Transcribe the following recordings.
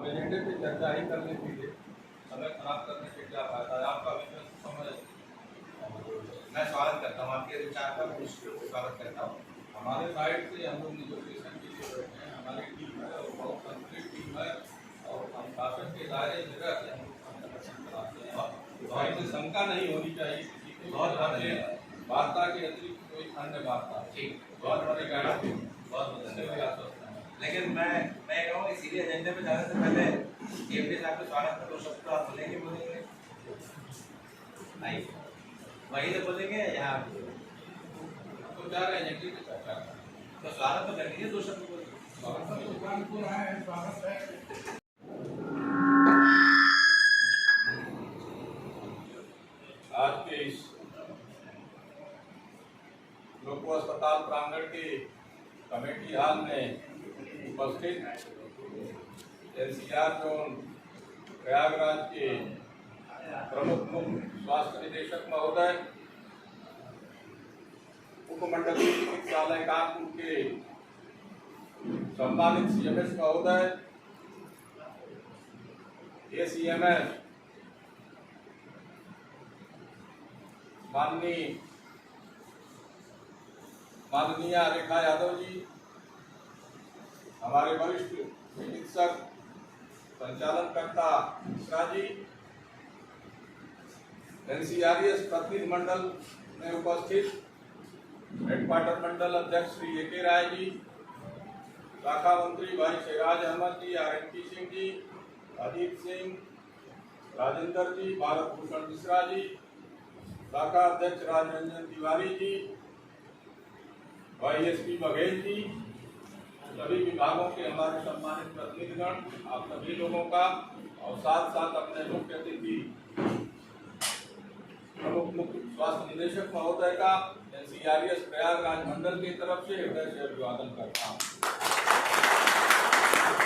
अब एजेंडे पे चर्चा ही करने के लिए समय खराब करने से क्या फायदा है? आपका विषय समय मैं स्वागत करता हूँ आपके विचार का, मैं स्वागत करता हूँ। हमारे साइड से हम लोग नेगोशिएशन के लिए बैठे हैं, हमारी टीम है और बहुत कंप्लीट टीम है और हम शासन के दायरे में रह के हम लोग संगठन चलाते हैं। तो ऐसे शंका नहीं होनी चाहिए किसी को। बहुत धन्यवाद। वार्ता के अतिरिक्त कोई अन्य वार्ता ठीक, बहुत बड़ी गाड़ी बहुत धन्यवाद। लेकिन मैं कहूँगा इसीलिए एजेंडे पे जाने से पहले एमडी साहब के स्वागत में 2 शब्द तो आप बोलेंगे नहीं, वही तो बोलेंगे यहाँ तो जा रहे हैं एजेंडे पे चर्चा तो स्वागत तो कर लीजिए, 2 शब्द बोलिए। आज के इस लोको अस्पताल प्रांगण के कमेटी हॉल में उपस्थित एनसीआर जोन प्रयागराज के प्रमुख मुख्य स्वास्थ्य निदेशक महोदय, उपमंडलीय चिकित्सालय कानपुर के सम्मानित सीएमएस महोदय, एसीएमएस माननीय रेखा यादव जी, हमारे वरिष्ठ चिकित्सक संचालनकर्ता मिश्रा जी, एनसीआरएस प्रतिनिधि मंडल में उपस्थित हेडक्वार्टर मंडल अध्यक्ष श्री ए.के. राय जी, शाखा मंत्री भाई शहराज अहमद जी, आरएनपी सिंह जी, अजीत सिंह, राजेंद्र जी, भारत भूषण मिश्रा जी, शाखा अध्यक्ष राजरंजन तिवारी जी, भाई एसपी बघेल जी, सभी विभागों के हमारे सम्मानित प्रतिनिधिगण, आप सभी लोगों का और साथ साथ अपने मुख्य अतिथि प्रमुख मुख्य स्वास्थ्य निदेशक महोदय का एनसीआरएस प्रयागराज मंडल की तरफ से हृदय से अभिवादन करता हूँ।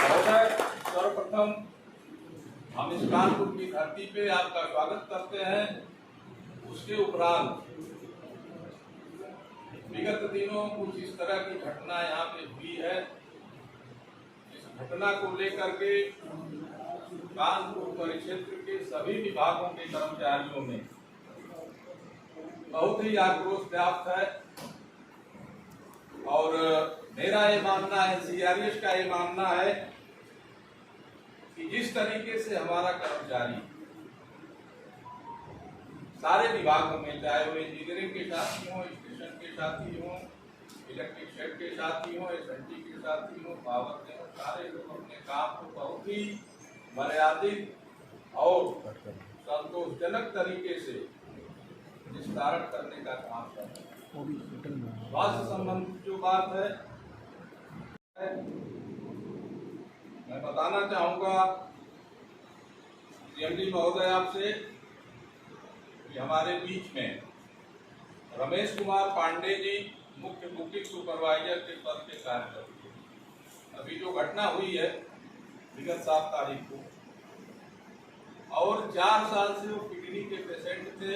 महोदय, सर्वप्रथम हम इस कानपुर की धरती पे आपका स्वागत करते हैं। उसके उपरांत विगत दिनों कुछ इस तरह की घटना यहाँ पे हुई है। इस घटना को लेकर के कानपुर परिक्षेत्र के सभी विभागों के कर्मचारियों में बहुत ही आक्रोश व्याप्त है और मेरा ये मानना है, सीआरएस का ये मानना है कि जिस तरीके से हमारा कर्मचारी सारे विभागों में, चाहे वो इंजीनियरिंग के साथी हों, स्टेशन के साथी हों, इलेक्ट्रिक शेड के साथी हों, एसएनटी के साथी हों, पावर के हों, सारे लोग अपने काम को बहुत ही मर्यादित और संतोषजनक तरीके से निस्तारण करने का काम कर रहे हैं। स्वास्थ्य संबंधित जो बात है, मैं बताना चाहूँगा सीएमडी महोदय आपसे कि हमारे बीच में रमेश कुमार पांडे जी मुख्य बुकिंग सुपरवाइजर के पद पे कार्य करते हैं। अभी जो घटना हुई है विगत 7 तारीख को, और 4 साल से वो किडनी के पेशेंट थे।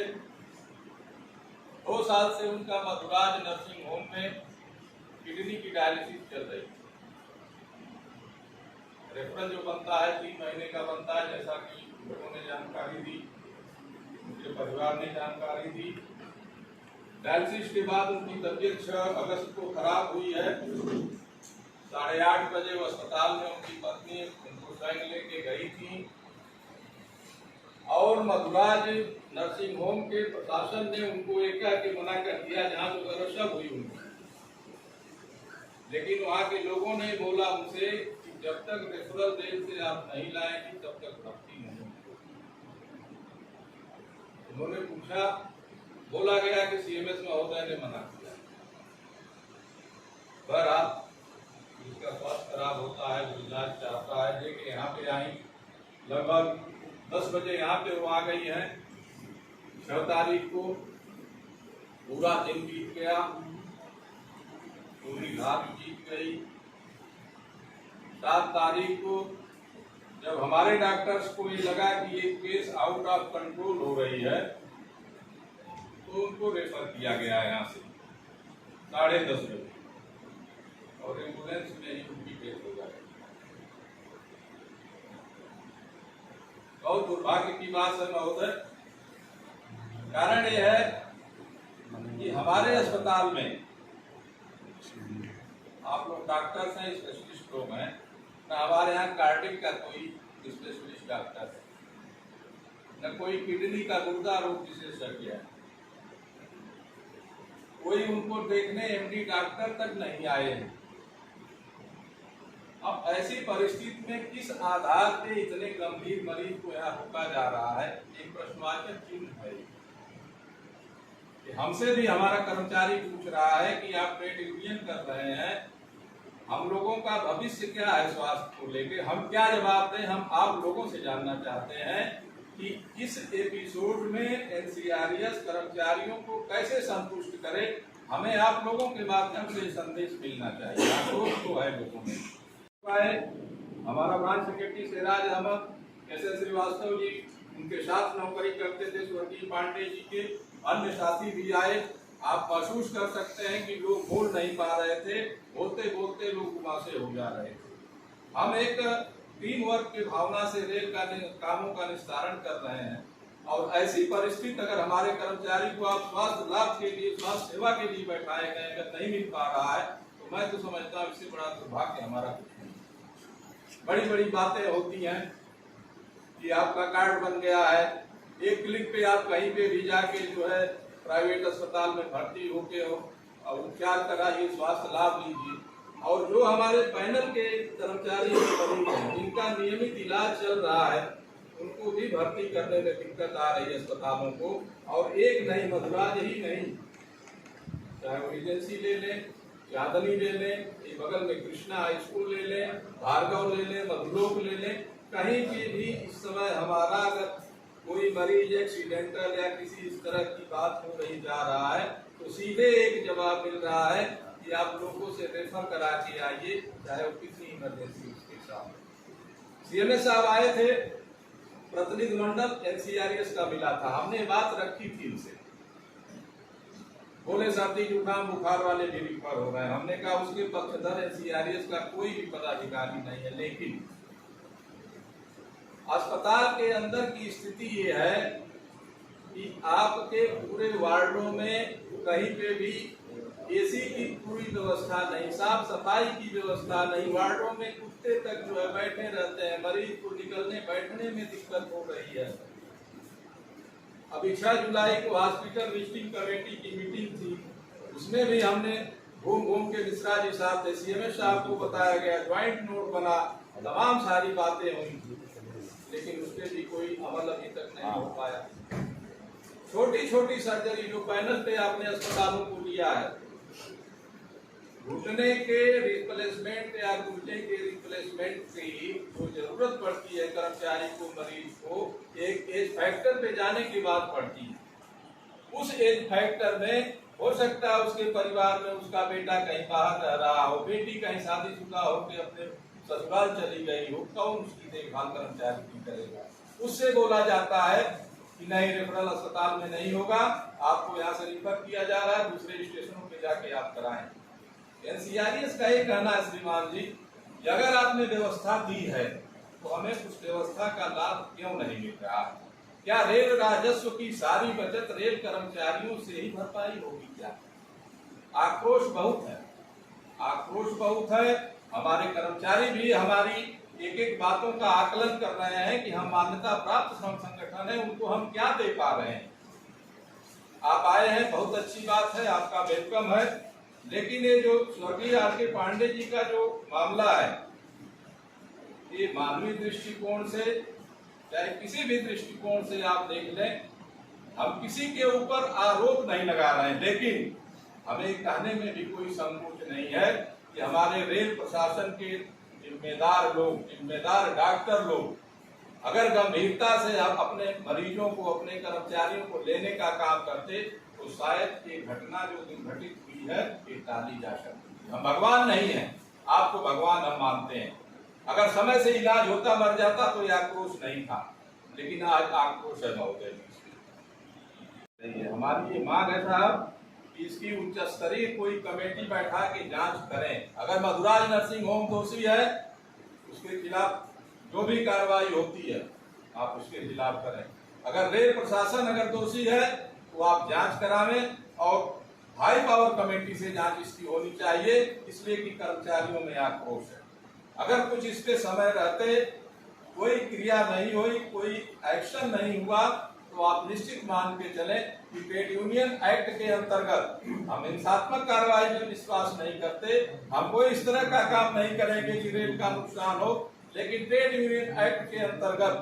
2 साल से उनका मधुराज नर्सिंग होम में किडनी की डायलिसिस चल रही है। रेफरल जो बनता है 3 महीने का बनता है, जैसा कि लोगों ने जानकारी दी, उनके परिवार ने जानकारी दी। डायलिसिस के बाद उनकी तबीयत 6 अगस्त को खराब हुई है। 8:30 बजे वो अस्पताल में उनकी पत्नी उनको संग लेके गई थी और मधुराज नर्सिंग होम के प्रशासन ने उनको एक के मना कर दिया, जहाँ तो व्यवस्था हुई उनको। लेकिन वहाँ के लोगों ने बोला उनसे कि जब तक रेफरल जेल से आप नहीं लाएंगे तब तक भर्ती नहीं। उन्होंने पूछा, बोला गया कि सीएमएस महोदय ने मना किया। बहरहाल जिसका स्वास्थ्य खराब होता है, वो इलाज चाहता है। देखिए यहाँ पे आई, लगभग 10 बजे यहाँ पे वो आ गई है। 6 तारीख को पूरा दिन बीत गया, पूरी रात बीत गई। 7 तारीख को जब हमारे डॉक्टर्स को ये लगा कि ये केस आउट ऑफ कंट्रोल हो रही है, तो उनको रेफर किया गया यहाँ से 10:30 बजे, और एम्बुलेंस में ही उनकी डेथ हो गई। बहुत दुर्भाग्य की बात है महोदय। कारण यह है कि हमारे अस्पताल में आप लोग डॉक्टर्स हैं, स्पेशलिस्ट लोग हैं, न हमारे यहाँ कार्डिक का कोई स्पेशलिस्ट डॉक्टर है, न कोई किडनी का गुर्दा रोग विशेषज्ञ है, कोई उनको देखने एमडी डॉक्टर तक नहीं आए हैं। अब ऐसी परिस्थिति में किस आधार पे इतने गंभीर मरीज को यहाँ रोका जा रहा है, एक प्रश्नवाचक चिन्ह है। हमसे भी हमारा कर्मचारी पूछ रहा है कि आप ट्रेड यूनियन कर रहे हैं, हम लोगों का भविष्य क्या है स्वास्थ्य को लेके, हम क्या जवाब दें। हम आप लोगों से जानना चाहते हैं कि इस एपिसोड में एनसीआरएस कर्मचारियों को कैसे संतुष्ट करे। हमें आप लोगों के माध्यम से संदेश मिलना चाहिए। आक्रोश तो है लोगों में। हमारा branch secretary Siraj Ahmad, SS Srivastava ji, उनके साथ नौकरी करते थे स्वर्गीय पांडे जी के अन्य साथी भी आए। आप महसूस कर सकते हैं कि लोग बोल नहीं पा रहे थे, बोलते बोलते लोग गुमासे हो जा रहे थे। हम एक टीम वर्क की भावना से रेल का कामों का निस्तारण कर रहे हैं, और ऐसी परिस्थिति अगर हमारे कर्मचारी को आप स्वास्थ्य लाभ के लिए, स्वास्थ्य सेवा के लिए बैठाए गए अगर नहीं मिल पा रहा है, तो मैं तो समझता हूँ इससे बड़ा दुर्भाग्य हमारा कुछ नहीं। बड़ी बड़ी बातें होती हैं कि आपका कार्ड बन गया है, एक क्लिक पे आप कहीं पे भी जाके जो है प्राइवेट अस्पताल में भर्ती होके हो और उपचार कराइए, स्वास्थ्य लाभ लीजिए। और जो हमारे पैनल के कर्मचारी हैं जिनका नियमित इलाज चल रहा है, उनको भी भर्ती करने में दिक्कत आ रही है अस्पतालों को। और एक नहीं, मधुराज ही नहीं, चाहे वो एजेंसी ले लें, चांदनी ले लें, ये बगल में कृष्णा हाई स्कूल ले लें, भार्गव ले लें, मधुलोक ले लें, कहीं पे भी इस समय हमारा अगर कोई मरीज एक्सीडेंटल या किसी इस तरह की बात हो रही जा रहा है, तो सीधे एक जवाब मिल रहा है कि आप लोगों से रेफर करा के आइए, चाहे वो कितनी इमरजेंसी उसके साथ। सीएमएस साहब आए थे, प्रतिनिधिमंडल एनसीआरएस का मिला था, हमने बात रखी थी इनसे, बोले सर्दी जुकाम बुखार वाले भी रिफर हो रहे हैं। हमने कहा उसके पक्षधर एनसीआरएस का कोई भी पदाधिकारी नहीं है, लेकिन अस्पताल के अंदर की स्थिति ये है कि आपके पूरे वार्डों में कहीं पे भी एसी की पूरी व्यवस्था नहीं, साफ सफाई की व्यवस्था नहीं, वार्डों में कुत्ते तक जो है बैठे रहते हैं, मरीज को निकलने बैठने में दिक्कत हो रही है। अभी 6 जुलाई को हॉस्पिटल विजिटिंग कमेटी की मीटिंग थी, उसमें भी हमने घूम घूम के मिश्रा जी साहब थे, सीएमएस साहब को बताया गया, ज्वाइंट नोट बना, तमाम सारी बातें हुई, लेकिन उस पर भी कोई अमल अभी तक नहीं हो पाया। छोटी छोटी सर्जरी जो पैनल पे आपने अस्पतालों को लिया है, घुटने के रिप्लेसमेंट या घुटने के रिप्लेसमेंट की जो जरूरत पड़ती है कर्मचारी को, मरीज को, एक एज फैक्टर पे जाने के बाद पड़ती है। उस एज फैक्टर में हो सकता है उसके परिवार में उसका बेटा कहीं बाहर रह रहा हो, बेटी कहीं शादीशुदा होकर अपने ससुराल चली गई हो, कौन उसकी देखभाल कर्मचारी की करेगा। उससे बोला जाता है कि नहीं, रेफरल अस्पताल में नहीं होगा, आपको यहाँ से रिफर किया जा रहा है, दूसरे स्टेशनों पे जाके आप कराएं। एनसीआरएस का ये कहना है श्रीमान जी, कि अगर आपने व्यवस्था दी है तो हमें उस व्यवस्था का लाभ क्यों नहीं मिल रहा? क्या रेल राजस्व की सारी बचत रेल कर्मचारियों से ही भरपाई होगी क्या? आक्रोश बहुत है, आक्रोश बहुत है। हमारे कर्मचारी भी हमारी एक एक बातों का आकलन कर रहे हैं कि हम मान्यता प्राप्त संगठन है, उनको हम क्या दे पा रहे हैं। आप आए हैं, बहुत अच्छी बात है, आपका वेलकम है, लेकिन ये जो स्वर्गीय आर.के. पांडे जी का जो मामला है, ये मानवीय दृष्टिकोण से चाहे किसी भी दृष्टिकोण से आप देख लें, हम किसी के ऊपर आरोप नहीं लगा रहे हैं, लेकिन हमें कहने में भी कोई संकोच नहीं है कि हमारे रेल प्रशासन के जिम्मेदार लोग, जिम्मेदार डॉक्टर लोग अगर गंभीरता से आप अपने मरीजों को, अपने कर्मचारियों को लेने का काम करते, तो शायद ये घटना जो दिन घटित हुई है ये टाली जा सकती है। हम भगवान नहीं हैं, आपको भगवान हम मानते हैं। अगर समय से इलाज होता, मर जाता, तो यह आक्रोश नहीं था, लेकिन आज आक्रोश है महोदय। हमारी ये मांग है साहब कि इसकी उच्च स्तरीय कोई कमेटी बैठा के जांच करें। अगर मधुराज नर्सिंग होम दोषी है, उसके खिलाफ जो भी कार्रवाई होती है आप उसके खिलाफ करें। अगर रेल प्रशासन अगर दोषी है तो आप जांच करावें और हाई पावर कमेटी से जांच इसकी होनी चाहिए, इसलिए कि कर्मचारियों में आक्रोश है। अगर कुछ इसके समय रहते कोई क्रिया नहीं हुई, कोई एक्शन नहीं हुआ, तो आप निश्चित मान के चलें कि ट्रेड यूनियन एक्ट के अंतर्गत हम हिंसात्मक कार्रवाई में विश्वास नहीं करते, हम कोई इस तरह का काम नहीं करेंगे कि रेल का नुकसान हो, लेकिन ट्रेड यूनियन एक्ट के अंतर्गत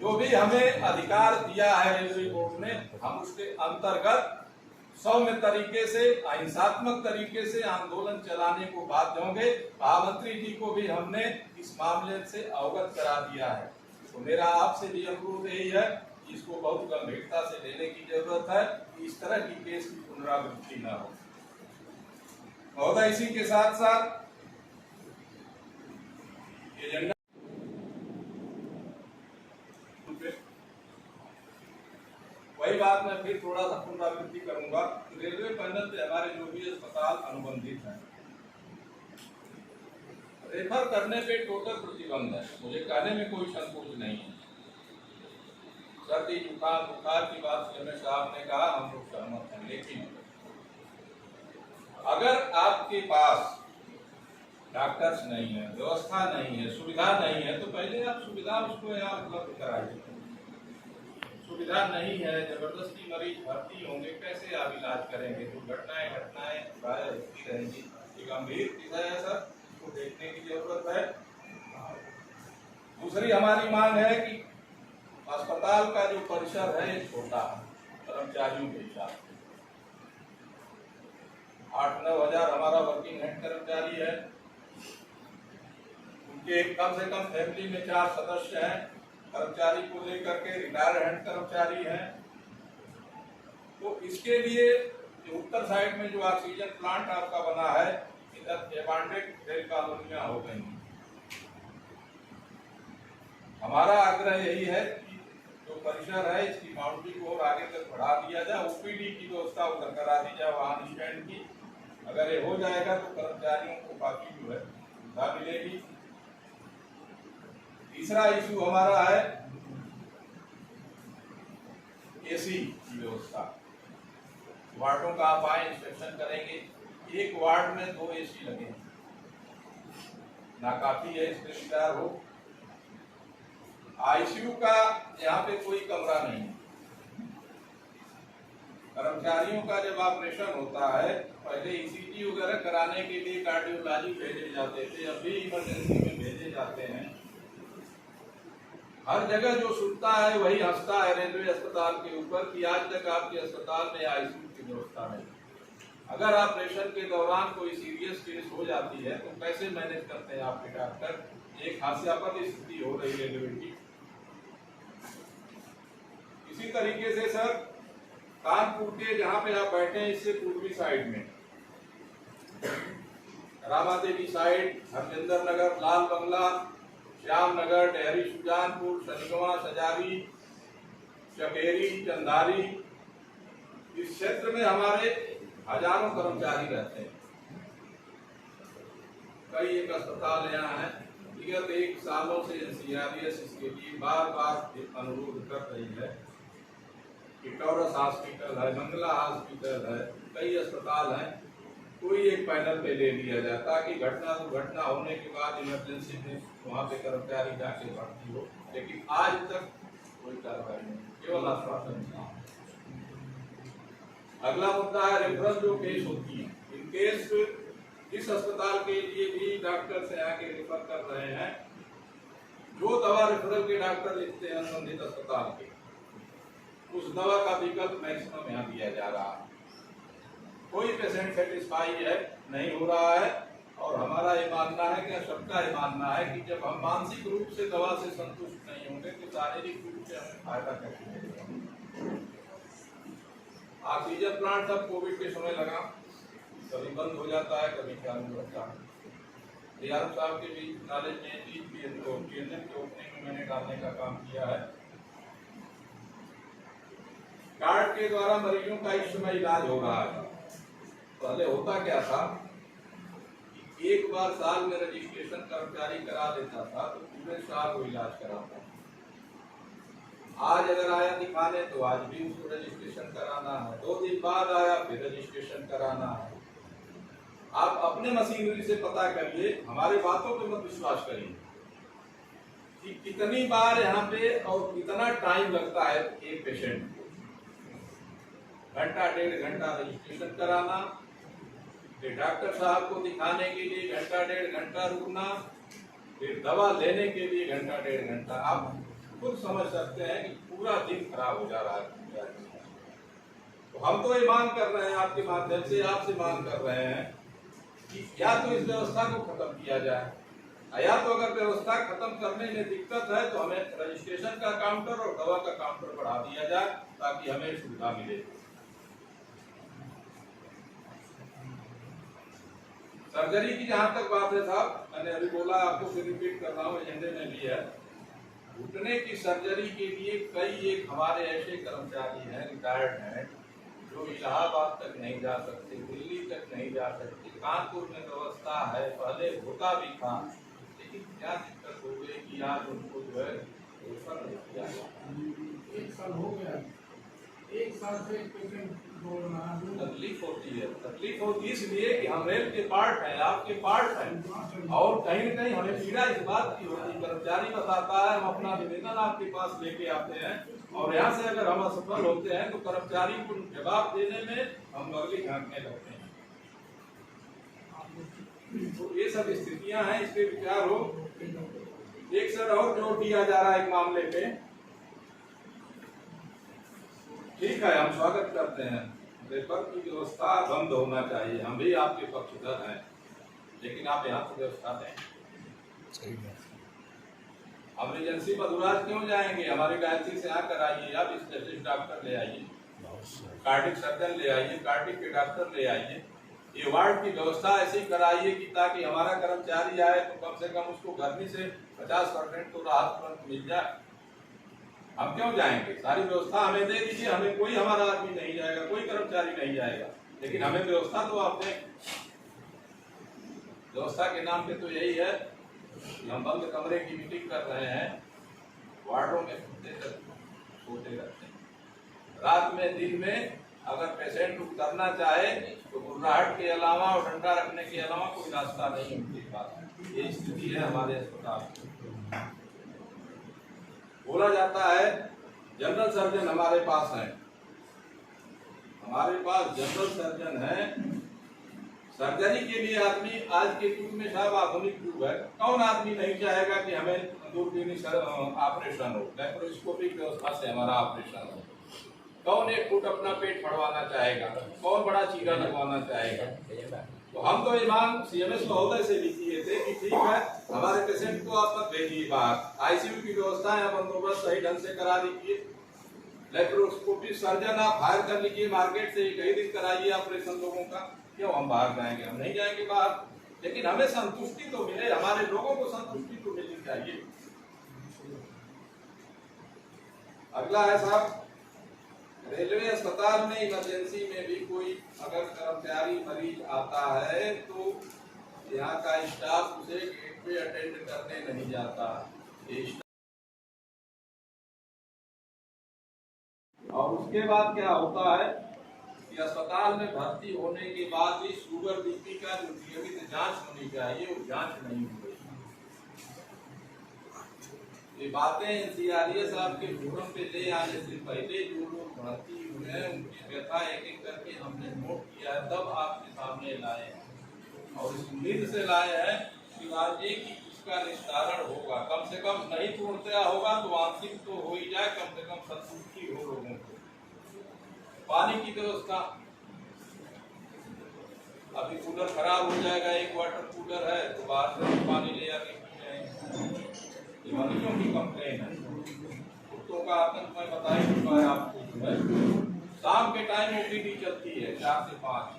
जो भी हमें अधिकार दिया है रेलवे बोर्ड ने, हम उसके अंतर्गत सौम्य तरीके से, अहिंसात्मक तरीके से आंदोलन चलाने को बाध्य होंगे। महामंत्री जी को भी हमने इस मामले से अवगत करा दिया है। तो मेरा आपसे भी अनुरोध यही है कि इसको बहुत गंभीरता से लेने की जरूरत है कि इस तरह की केस की पुनरावृत्ति न हो। महोदय, इसी के साथ साथ एजेंडा वही बात मैं फिर थोड़ा सा पुनरावृत्ति करूंगा। रेलवे पैनल पे हमारे जो भी अस्पताल अनुबंधित हैं, रेफर करने पे टोटल प्रतिबंध है। मुझे कहने में कोई संकोच नहीं है। सर्दी जुकाम बुखार की बात सीएम साहब ने कहा, हम लोग सहमत हैं, लेकिन अगर आपके पास डॉक्टर्स नहीं है, व्यवस्था नहीं है, सुविधा नहीं है, तो पहले आप सुविधा उसको यहाँ उपलब्ध कराइए। सुविधा नहीं है, जबरदस्ती मरीज भर्ती होंगे, कैसे आप इलाज करेंगे? तो घटनाएं होती रहेंगी। ये गंभीर विषय है सर, इसको देखने की जरूरत है। दूसरी हमारी मांग है कि अस्पताल का जो परिसर है छोटा है, कर्मचारियों के हिसाब से 8-9 हजार हमारा वर्किंग हेड कर्मचारी है, उनके कम से कम फैमिली में 4 सदस्य हैं, कर्मचारी को लेकर के रिटायर्ड हेड कर्मचारी हैं। तो इसके लिए उत्तर साइड में जो ऑक्सीजन प्लांट आपका बना है, इधर एबांडेड रेल कॉलोनियां हो गई। हमारा आग्रह यही है कि जो परिसर है इसकी बाउंड्री को और आगे तक बढ़ा दिया जाए, ओपीडी की व्यवस्था उधर करा दी जाए, वाहन स्टैंड की। अगर ये हो जाएगा तो कर्मचारियों को काफी जो है सुविधा मिलेगी। तीसरा इशू हमारा है एसी की व्यवस्था। वार्डों का आप आए, इंस्पेक्शन करेंगे, एक वार्ड में 2 एसी लगे, नाकाफी है, इसमें विचार हो। आईसीयू का यहाँ पे कोई कमरा नहीं है। कर्मचारियों का जब ऑपरेशन होता है, पहले ईसीजी वगैरह कराने के लिए कार्डियोलॉजी भेजे जाते थे, अब भी इमरजेंसी में भेजे जाते हैं। हर जगह जो सुनता है वही हंसता है रेलवे अस्पताल के ऊपर कि आज तक आपके अस्पताल में आईसीयू की व्यवस्था नहीं। अगर ऑपरेशन के दौरान कोई सीरियस केस हो जाती है तो कैसे मैनेज करते हैं आपके डॉक्टर? एक हास्यास्पद स्थिति हो रही है रेलवे की। इसी तरीके से सर, कानपुर के जहां पे आप बैठे हैं, इससे पूर्वी साइड में रामा देवी साइड, हरजिंदर नगर, लाल बंगला, श्याम नगर, डेहरी, सुजानपुर, सनिगवा, सजारी, चकेरी, चंदारी, इस क्षेत्र में हमारे हजारों कर्मचारी रहते हैं। कई एक अस्पताल यहाँ है। विगत 1 सालों से एनसीआरएस इसके लिए बार बार अनुरोध कर रही है कि टॉरस हॉस्पिटल है, मंगला हॉस्पिटल है, कई अस्पताल हैं, कोई एक पैनल पे ले लिया जाए ताकि घटना दुर्घटना होने के बाद इमरजेंसी में वहाँ पे कर्मचारी जाके भर्ती हो। लेकिन आज तक कोई कार्रवाई नहीं, केवल आश्वासन। अगला मुद्दा है रेफरल जो केस होती है। इन केस जिस अस्पताल के लिए भी डॉक्टर से आके रेफर कर रहे हैं, जो दवा रेफरल के डॉक्टर लिखते हैं संबंधित अस्पताल के, उस दवा का विकल्प मैक्सिमम यहाँ दिया जा रहा है। कोई पेशेंट सेटिस्फाई है नहीं हो रहा है। और हमारा ये मानना है कि सबका ये मानना है कि जब हम मानसिक रूप से दवा से संतुष्ट नहीं होंगे तो शारीरिक रूप से हमें फायदा कैसे मिलेगा? ऑक्सीजन प्लांट सब कोविड के समय लगा, कभी बंद हो जाता है, कभी चालू रहता है। डीआरएम साहब के भी नॉलेज में चीज भी टीएनएम के ओपनिंग में मैंने डालने का काम किया है। कार्ड के द्वारा मरीजों का इस समय इलाज हो रहा है। पहले होता क्या था, एक बार साल में रजिस्ट्रेशन कर्मचारी करा देता था तो पूरे साल वो इलाज कराता। आज अगर आया दिखाने तो आज भी उसको रजिस्ट्रेशन कराना है, 2 दिन बाद आया फिर रजिस्ट्रेशन कराना है। आप अपने मशीनरी से पता करिए, हमारे बातों पे मत विश्वास करिए कि कितनी बार यहाँ पे और कितना टाइम लगता है एक पेशेंट को। घंटा 1.5 घंटा रजिस्ट्रेशन कराना, फिर डॉक्टर साहब को दिखाने के लिए घंटा 1.5 घंटा रुकना, फिर दवा लेने के लिए घंटा 1.5 घंटा। आप खुद समझ सकते हैं कि पूरा दिन खराब हो जा रहा है। तो हम तो ये मांग कर रहे हैं, आपके माध्यम से आपसे मांग कर रहे हैं कि या तो इस व्यवस्था को खत्म किया जाए, या तो अगर व्यवस्था खत्म करने में दिक्कत है तो हमें रजिस्ट्रेशन का काउंटर और दवा का काउंटर बढ़ा दिया जाए ताकि हमें सुविधा मिले। सर्जरी की जहां तक बात है साहब, मैंने अभी बोला, आपको फिर रिपीट कर रहा हूँ, एजेंडे में भी है। घुटने की सर्जरी के लिए कई एक हमारे ऐसे कर्मचारी हैं, रिटायर्ड हैं, जो इलाहाबाद तक नहीं जा सकते, दिल्ली तक नहीं जा सकते। कानपुर में व्यवस्था है, पहले होता भी था, लेकिन क्या दिक्कत हो गई कि आज उनको जो है रेफर नहीं किया गया। 1 साल हो गया, 1 साल से पेशेंट तकलीफ होती है इसलिए कि हम रेल के पार्ट हैं, आपके पार्ट हैं, और कहीं न कहीं हमें पीड़ा इस बात की होती है। कर्मचारी बताता है, हम अपना निवेदन आपके पास लेके आते हैं और यहाँ से अगर हम असफल होते हैं तो कर्मचारी को जवाब देने में हम अगली झांकने लगते हैं। तो ये सब स्थितियां हैं, इस पे विचार हो। एक सर और जोर दिया जा रहा है एक मामले पे, ठीक है, हम स्वागत करते हैं, रेफर की व्यवस्था बंद होना चाहिए, हम भी आपके पक्षधर हैं, लेकिन आप यहाँ से व्यवस्था दें। हम एजेंसी मधुराज क्यों जाएंगे? हमारी डायलिसिस से यहाँ कराइए, आप स्पेशलिस्ट डॉक्टर ले आइए, कार्डिक सर्जन ले आइए, कार्डिक के डॉक्टर ले आइए, ये वार्ड की व्यवस्था ऐसी कराइए कि ताकि हमारा कर्मचारी आए तो कम से कम उसको गर्मी से 50% तो राहत तुरंत मिल जाए। हम क्यों जाएंगे? सारी व्यवस्था हमें दे दीजिए, हमें कोई हमारा आदमी नहीं जाएगा, कोई कर्मचारी नहीं जाएगा, लेकिन हमें व्यवस्था तो आप दें। व्यवस्था के नाम पे तो यही है कि हम बंद कमरे की मीटिंग कर रहे हैं, वार्डों में सोते रहते हैं, रात में दिन में अगर पेशेंट उतरना चाहे तो घुर्राहट के अलावा और डंडा रखने के अलावा कोई रास्ता नहीं उनके पास। ये स्थिति है हमारे अस्पताल की। बोला जाता है जनरल सर्जन हमारे पास है, हमारे पास जनरल सर्जन है। सर्जरी के लिए आदमी आज के युग में साहब आधुनिक युग है, कौन आदमी नहीं चाहेगा कि हमें दूरबीनी ऑपरेशन हो, लेप्रोस्कोपिक व्यवस्था से हमारा ऑपरेशन हो। कौन 1 फुट अपना पेट फड़वाना चाहेगा, कौन बड़ा चीरा लगवाना चाहेगा। तो हम तो ये मांग सीएमएस महोदय से भी किए थे कि ठीक है, हमारे पेशेंट को आप मत भेजिए बाहर, आईसीयू की व्यवस्था है, बंदोबस्त सही ढंग से करा दीजिए। लेप्रोस्कोपिक सर्जन आप हायर कर लीजिए मार्केट से, एक ही दिन कराइए ऑपरेशन लोगों का। क्यों हम बाहर जाएंगे? हम नहीं जाएंगे बाहर, लेकिन हमें संतुष्टि तो मिले, हमारे लोगों को संतुष्टि तो मिलनी चाहिए। अगला है साहब, रेलवे अस्पताल में इमरजेंसी में भी कोई अगर कर्मचारी मरीज आता है तो यहाँ का स्टाफ उसे गेट पे अटेंड करने नहीं जाता। और उसके बाद क्या होता है कि अस्पताल में भर्ती होने के बाद भी शुगर बीपी का जो नियमित जांच होनी चाहिए वो जांच नहीं हो रही। ये बातें एनसीआरएस साहब के फोरम पे ले आने से पहले जो लोग भर्ती हुए हैं उनकी व्यथा एक एक करके हमने नोट किया है, तब आपके सामने लाए हैं और इस उम्मीद से लाए हैं कि आज एक इसका निस्तारण होगा, कम से कम नहीं पूर्णतया होगा तो आंशिक तो हो ही जाए, कम से कम संतुष्टि हो लोगों को। पानी की व्यवस्था, अभी कूलर खराब हो जाएगा, एक वाटर कूलर है तो बाहर से पानी ले आके पी जाएंगे। मरीजों की कंप्लेन है, कुत्तों का आतंक मैं बता ही चुका है आपको। जो है शाम के टाइम ओपीडी चलती है 4 से 5,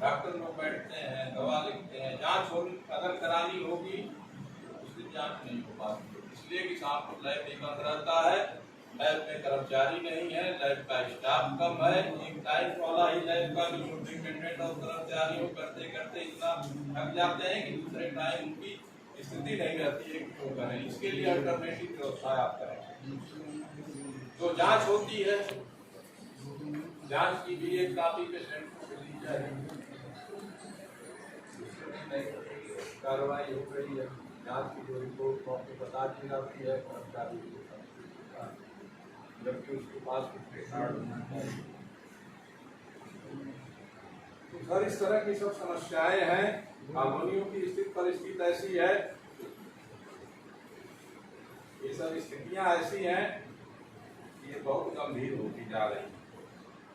डॉक्टर लोग बैठते हैं, दवा लिखते हैं, जांच अगर करानी होगी उसकी जांच नहीं हो पाती, इसलिए कि शाम को लैब भी बंद रहता है, लैब में कर्मचारी नहीं है, लैब का स्टाफ कम है, एक टाइम वाला ही लैब का भी सुपरिटेंडेंट और कर्मचारी करते करते इतना थक जाते हैं कि दूसरे टाइम उनकी स्थिति नहीं रहती है कि क्यों करें, इसके लिए अल्टरनेटिव व्यवस्था आप करें। जो जांच होती है, जांच की भी एक काफी पेशेंट को दी जाए, कार्रवाई हो रही है, जांच की जो रिपोर्ट को आपको बता दी जाती है कर्मचारी को, जबकि उसके पास कुछ रिकॉर्ड होना चाहिए। तो सर इस तरह की सब समस्याएं हैं। कॉलोनियों की स्थित परिस्थिति ऐसी है, ये सब स्थितियां ऐसी हैं कि ये बहुत गंभीर होती जा रही है।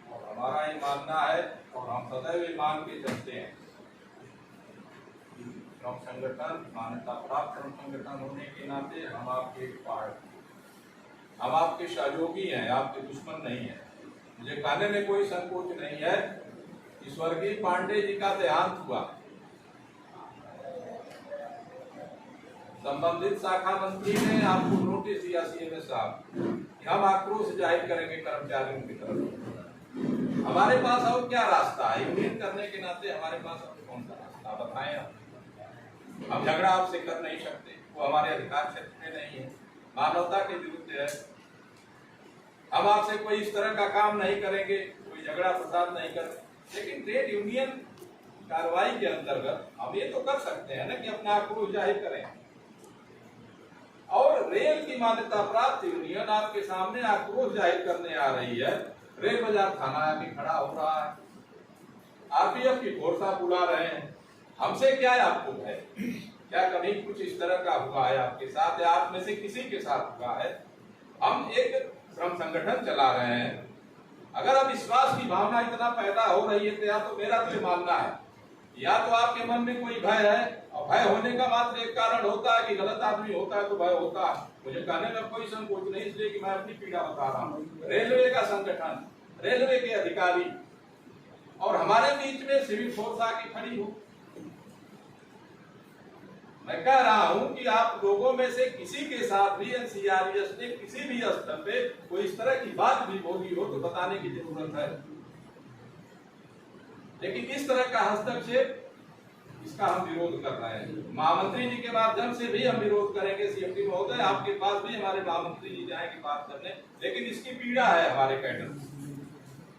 और हमारा ये मानना है और हम सदैव ये मान के चलते हैं, श्रम संगठन मान्यता प्राप्त श्रम संगठन होने के नाते हम आपके एक पार्ट, हम आपके सहयोगी हैं, आपके दुश्मन नहीं है। मुझे कहने में कोई संकोच नहीं है कि स्वर्गीय पांडे जी का देहांत हुआ, संबंधित शाखा मंत्री ने आपको नोटिस दिया सीएमएस साहब कि हम आक्रोश जाहिर करेंगे कर्मचारियों की तरफ। हमारे पास और क्या रास्ता है? यूनियन करने के नाते हमारे पास और कौन सा रास्ता बताएं आप? हम झगड़ा आपसे कर नहीं सकते, वो हमारे अधिकार क्षेत्र में नहीं है, मानवता के विरुद्ध है। हम आपसे कोई इस तरह का काम नहीं करेंगे, कोई झगड़ा फसाद नहीं करेंगे, लेकिन ट्रेड यूनियन कार्रवाई के अंतर्गत हम ये तो कर सकते हैं ना कि अपना आक्रोश जाहिर करें। और रेल की मान्यता प्राप्त यूनियन आपके सामने आक्रोश जाहिर करने आ रही है, रेल बाजार थाना आके खड़ा हो रहा है, आरपीएफ की फोर्स आप बुला रहे हैं, हमसे क्या है आपको है? क्या कभी कुछ इस तरह का हुआ है आपके साथ या आप में से किसी के साथ हुआ है? हम एक श्रम संगठन चला रहे हैं, अगर अब विश्वास की भावना इतना पैदा हो रही है तो या तो मेरा तो मानना है या तो आपके मन में कोई भय है, और भय होने का मात्र एक कारण होता है कि गलत आदमी होता है तो भय होता है। मुझे कहने में कोई संकोच नहीं, इसलिए कि मैं अपनी पीड़ा बता रहा हूँ। रेलवे का संगठन, रेलवे के अधिकारी और हमारे बीच में सिविल फोर्स आके खड़ी हो। मैं कह रहा हूं कि आप लोगों में से किसी के साथ भी एनसीआरएस ने किसी भी स्तर पे कोई इस तरह की बात भी बोली हो तो बताने की जरूरत है। लेकिन इस तरह का हस्तक्षेप, इसका हम विरोध कर रहे हैं। महामंत्री जी के माध्यम से भी हम विरोध करेंगे। सीएमडी महोदय आपके पास भी हमारे महामंत्री जी जाएंगे बात करने, लेकिन इसकी पीड़ा है हमारे कैडर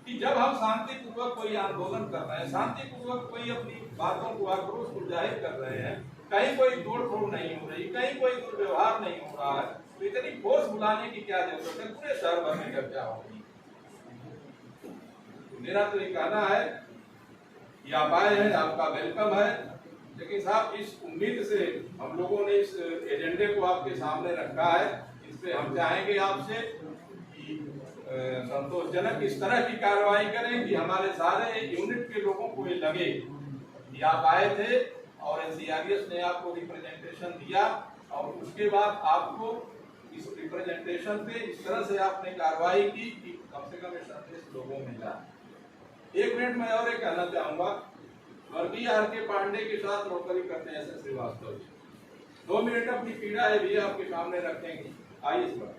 कि जब हम शांतिपूर्वक कोई आंदोलन कर रहे हैं, शांतिपूर्वक कोई अपनी बातों को, आक्रोश को जाहिर कर रहे हैं, कहीं कोई तोड़-फोड़ नहीं हो रही, कहीं कोई दुर्व्यवहार नहीं हो रहा है, तो इतनी फोर्स बुलाने की क्या जरूरत है? पूरे शहर भर में चर्चा होगी। मेरा तो ये कहना है कि आप आए हैं, आपका वेलकम है, लेकिन साहब इस उम्मीद से हम लोगों ने इस एजेंडे को आपके सामने रखा है। इस पे हम चाहेंगे आपसे कि संतोषजनक इस तरह की कार्रवाई करें कि हमारे सारे यूनिट के लोगों को ये लगे कि आप आए थे और एनसीआरएस ने आपको रिप्रेजेंटेशन दिया और उसके बाद आपको इस रिप्रेजेंटेशन पे इस तरह से आपने कार्रवाई की कि कम से कम ये संदेश लोगों में जाए। एक मिनट में और एक कहना चाहूंगा, स्वर्गीय आर.के. पांडे के साथ नौकरी करते हैं एस.एस. श्रीवास्तव जी, 2 मिनट अपनी पीड़ा है भी आपके सामने रखेंगे। आइए इस बात